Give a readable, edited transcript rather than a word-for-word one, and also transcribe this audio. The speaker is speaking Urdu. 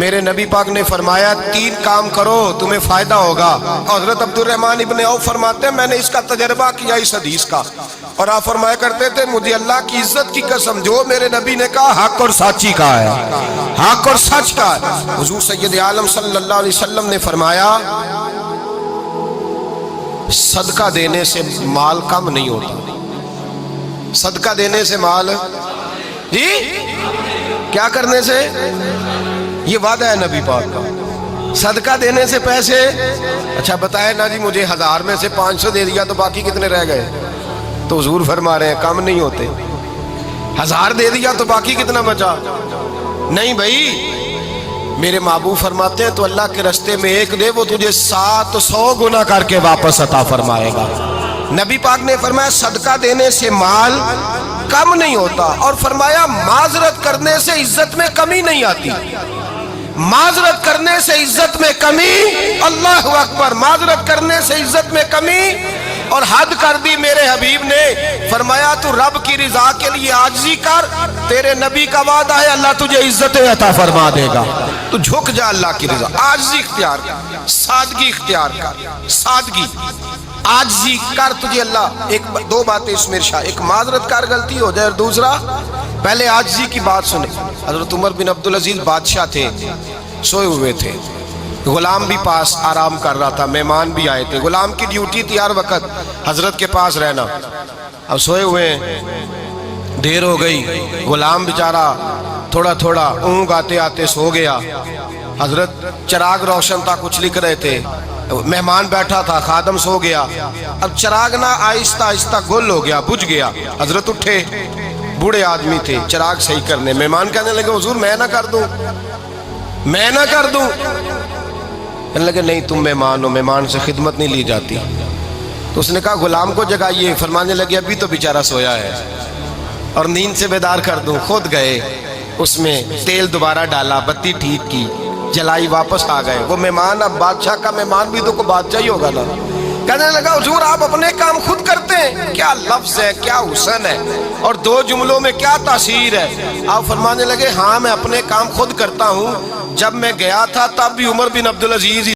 میرے نبی پاک نے فرمایا 3 کام کرو تمہیں فائدہ ہوگا۔ حضرت عبدالرحمن ابن عوف فرماتے ہیں میں نے اس کا تجربہ کیا اس حدیث کا، اور آپ فرمایا کرتے تھے مجھے اللہ کی عزت کی قسم جو میرے نبی نے کہا حق اور سچی کا ہے، حق اور سچ کا ہے۔ حضور سید عالم صلی اللہ علیہ وسلم نے فرمایا صدقہ دینے سے مال کم نہیں ہوتا، صدقہ دینے سے مال جی کیا کرنے سے، یہ وعدہ ہے نبی پاک کا، صدقہ دینے سے پیسے۔ اچھا بتائے نا جی مجھے 1000 میں سے 500 دے دیا تو باقی کتنے رہ گئے؟ تو حضور فرما رہے ہیں کم نہیں ہوتے، 1000 دے دیا تو باقی کتنا بچا؟ نہیں بھائی، میرے محبوب فرماتے ہیں تو اللہ کے رستے میں 1 دے وہ تجھے 700 گنا کر کے واپس عطا فرمائے گا۔ نبی پاک نے فرمایا صدقہ دینے سے مال کم نہیں ہوتا، اور فرمایا معذرت کرنے سے عزت میں کمی نہیں آتی، معذرت کرنے سے عزت میں کمی، اللہ اکبر، معذرت کرنے سے عزت میں کمی۔ اور حد کر دی میرے حبیب نے، فرمایا تو رب کی رضا کے لیے عاجزی کر، تیرے نبی کا وعدہ ہے اللہ تجھے عزت عطا فرما دے گا۔ تو جھک جا اللہ کی رضا، عاجزی اختیار کر، سادگی اختیار کر، سادگی عاجزی کر، تجھے اللہ 2 باتیں اس میں ارشاد، ایک معذرت کر غلطی ہو جائے، اور دوسرا پہلے عاجزی کی بات سنے۔ حضرت عمر بن عبدالعزیز بادشاہ تھے، سوئے ہوئے تھے، غلام بھی پاس آرام کر رہا تھا، مہمان بھی آئے تھے، غلام کی ڈیوٹی تھی ہر وقت حضرت کے پاس رہنا۔ اب سوئے ہوئے دیر ہو گئی، غلام بیچارہ تھوڑا تھوڑا اونگ آتے آتے سو گیا، حضرت چراغ روشن تھا کچھ لکھ رہے تھے، مہمان بیٹھا تھا، خادم سو گیا، اب چراغ نہ آہستہ آہستہ گل ہو گیا، بجھ گیا، حضرت اٹھے، بوڑھے آدمی تھے، چراغ صحیح کرنے، مہمان کہنے لگے حضور میں نہ کر دوں، میں نہ کر دوں، کہنے لگے نہیں تم مہمان ہو، مہمان سے خدمت نہیں لی جاتی۔ تو اس نے کہا غلام کو جگائیے، فرمانے لگے ابھی تو بیچارہ سویا ہے اور نیند سے بیدار کر دوں۔ خود گئے، اس میں تیل دوبارہ ڈالا، بتی ٹھیک کی، جلائی، واپس آ گئے۔ وہ مہمان اب بادشاہ کا مہمان بھی تو کوئی بادشاہ ہی ہوگا نا، کہنے لگا حضور آپ اپنے کام خود کرتے ہیں، کیا لفظ ہے، کیا حسن ہے، اور 2 جملوں میں کیا تاثیر ہے۔ آپ فرمانے لگے ہاں میں اپنے کام خود کرتا ہوں، جب میں گیا تھا تب بھی عمر بن عبدالعزیز